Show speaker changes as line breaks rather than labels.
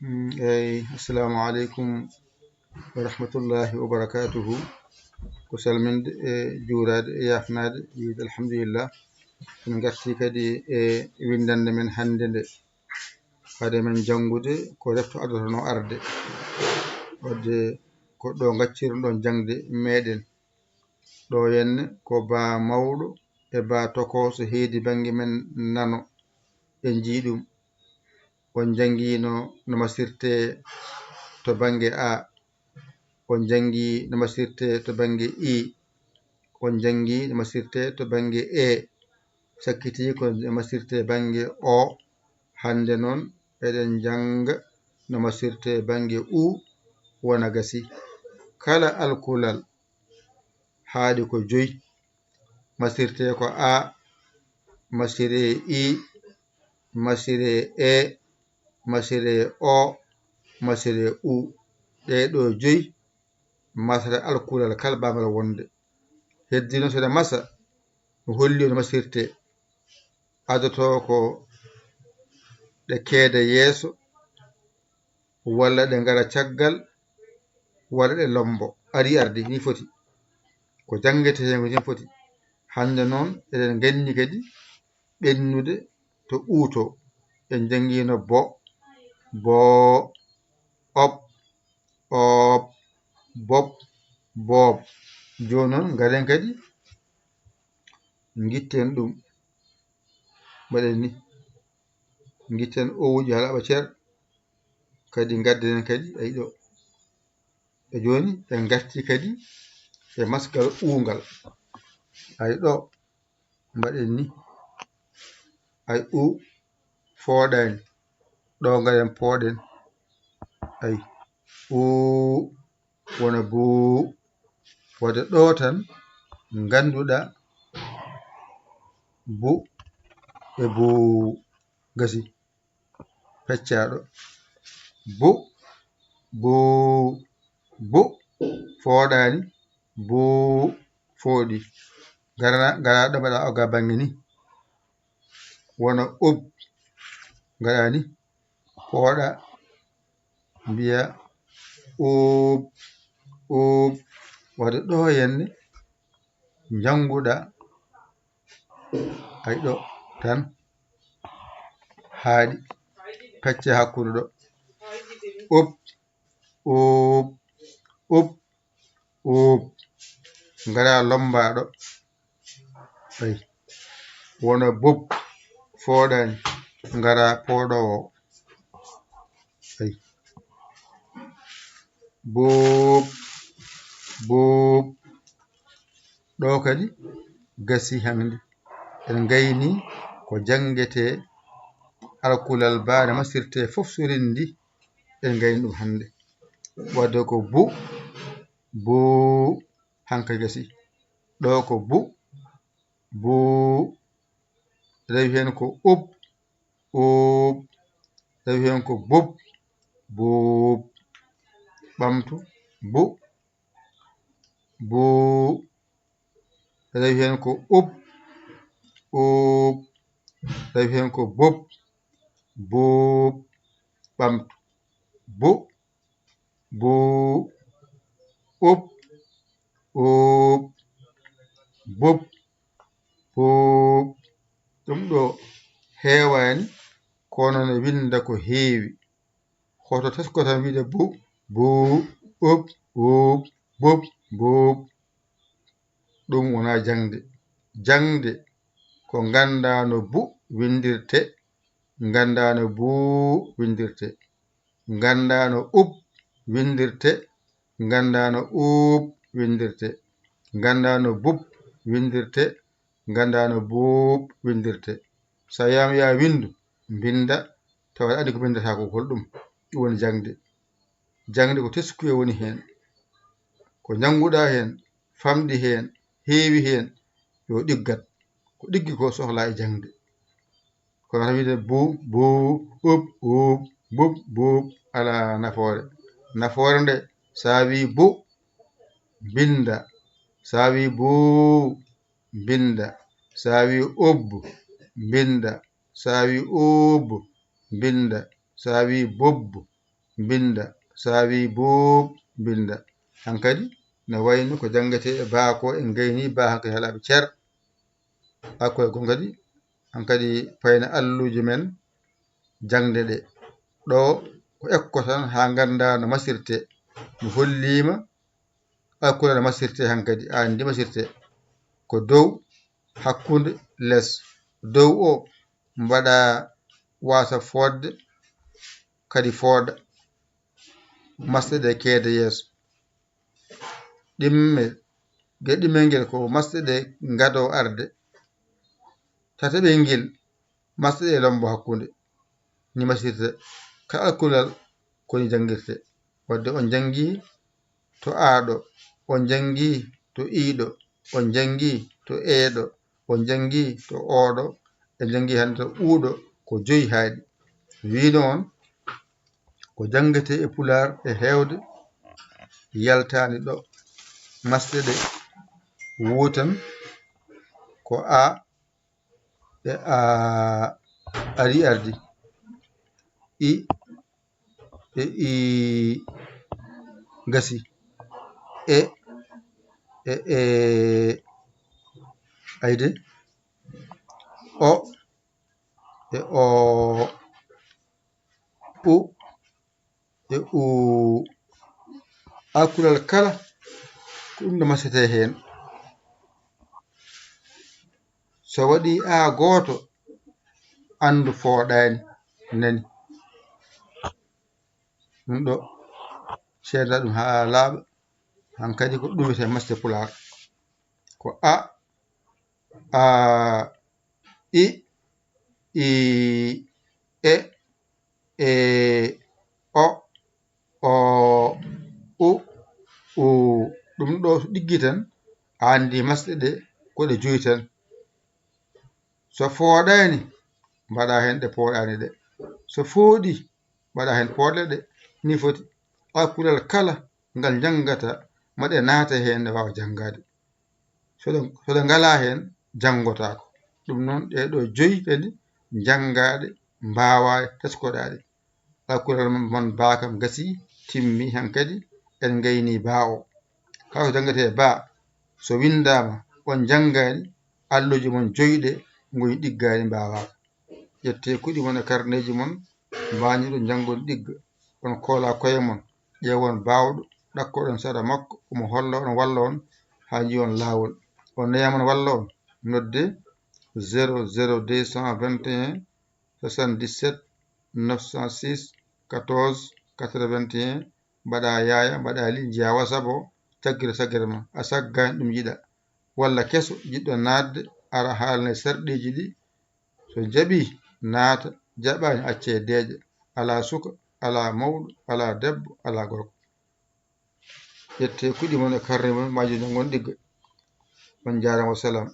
assalamu alaikum wa rahmatullahi wa barakatuhu. Ko salminde juurade yafnade wiide alhamdulillah. En garti kadi windande men hande nde hade men jangude ko refto adotono arde wadde ko ɗo gaccirɗon ɗon jangde meɗen ɗo henne ko ba mawɗo e ba tokoso heedi banggue men nano en jiiɗum. On jangino no masirte to banggue A, on jangi no masirte to banggue I, on jangi no masirte to banggue E, sakkiti ko no masirte banggue O. Hande noon eɗen janga no masirte banggue U wona gasi. Kala alkulal haadi ko joyi, masirte ko A, masire I, masire E, masire O, masire U. ɗeɗo joyi masata alkulal kala bamal wonde. Heddi noon soɗa masa holli no masirte adoto ko ɗe keeda yeeso walla ɗe ngara caggal walla ɗe lombo ari ardi ni foti ko jangete hen ko ni foti. Hande noon eɗen ganni kadi ɓennude to uuto en jangino bo, bo, op, op, bob, bob. Joni noon garen kadi gitten ɗum mbaɗen ni gitten owuji halaɓa cer kadi gaddenen kadi ayi ɗo. E joni en garti kadi e masgal ungal ayi ɗo mbaɗen ni ay u fooɗani ɗo garen pooɗen ayi wona buu wadde ɗo tan ganduɗa bu e buu gasi peccaɗo bu buu bu fooɗani buu fooɗi garaɗo mbaɗa oga banggue ni wona ub gaɗani pooɗa mbiya ub ub wadde ɗo henne janguɗa ay ɗo tan haaɗi pecce hakkude ɗo ub ub ub ub gara lombaɗo ayi wona bob fooɗani gara pooɗowo ayi bob bob ɗo kadi gasi hande en gayni ko jangete alkulal baane masirte fof sorindi en gayni ɗum hande wadde ko bu bu hanka gasi ɗo ko bu bu rewi hen ko ub ub rewi hen ko bob bob ɓamtu bu bu rewi hen ko ub ub rewi hen ko bob bob ɓamtu bu bu ub ub bob bob. Ɗum ɗo heewani kono ne winda ko heewi hoto teskotan wiide bu bu ub ub bob bob. Ɗum wona jangde. Jangde ko ganda no bu windirte, ganda no buu windirte, ganda no ub windirte, ganda no ub windirte, ganda no bub windirte, ganda no bub windirte. Sa yama ya windu binda tawa andi ko bindata ko holɗum. Ɗum woni jangde. Jangde ko teskuye woni hen ko janguɗa hen famɗi hen heewi hen yo ɗiggat ko ɗiggi ko sohla e jangde kono tan wiide bu bu ub ub bub bub ala nafoore. Nafoore nde sa wi bu binda, sa wi buu binda, sa wi ub binda, sa wi ub binda, sa wi bob binda, sa wi boob binda. Hankadi ne wayno ko jangate e baa ko en gayni baa hankadi halaɓe cer hakkude gon kadi hankadi payna alluje men jangde ɗe ɗo ko ekko tan ha ganda no masirte mi hollima hakkude no masirte hankadi andi masirte ko dow hakkude less dow o mbaɗa wasa fodde kadi fooda masde ɗe keeda yeeso ɗimmel ngel ko masde ɗe gado arde tataɓel ngel masde ɗe lombo hakkude ni masirte kala alkulal koni jangirte wadde on jangi to aɗo on jangi to iɗo on jangi to eɗo on jangi to oɗo en jangi hande to uɗo ko 5 haaɗi wino on ko jangete e pular e hewde yaltani ɗo masde ɗe wotan ko a e a ari ardi i e i gasi e ayde o e o u e u alkulal kala ko ɗum ɗo masete hen so waɗi a goto andu fooɗani nani ɗum ɗo seeda ɗum ha laaɓa hankadi ko ɗum wiyete masde pular ko a i e o u ɗum ɗo so ɗiggi tan a andi masɗe ɗe ko ɗe 5 tan so fooɗani mbaɗa hen ɗe pooɗani ɗe so fooɗi mbaɗa hen poɗle ɗe ni foti alkulal kala ngal jangata maɗe naata hen ne wawa jangade soɗe ngala hen jangotako ɗum noon ɗeɗo 5 kadi jangaɗe mbawa teskoɗaɗe alkulal mon ba kam gasi timmi hankadi en gayni ba o kala ko jangate ba so windama on jangani alluje mon 5 ɗe goni ɗiggani mbawaka ƴette kuɗi mon e karneji mon mbaniɗo jangon ɗigga on koola koye mon ƴewon bawɗo ɗakkoɗon saɗa makko omo holla on walla on ha jiiwon lawol on neyamon walla on nodde 00221 77 906 14 81 mbaɗa yaya mbaɗa li jiya WhatsApp o tagguira saggere ma a saggani ɗum yiɗa walla keso jiɗɗo nadde ara haalne sarɗiji ɗi so jaaɓi naata jaɓani acce deeƴa ala suka ala mawɗo ala debbo ala gorko ƴette kuɗi mon e karne mon maji jangon ɗigga on jarama, wassalam.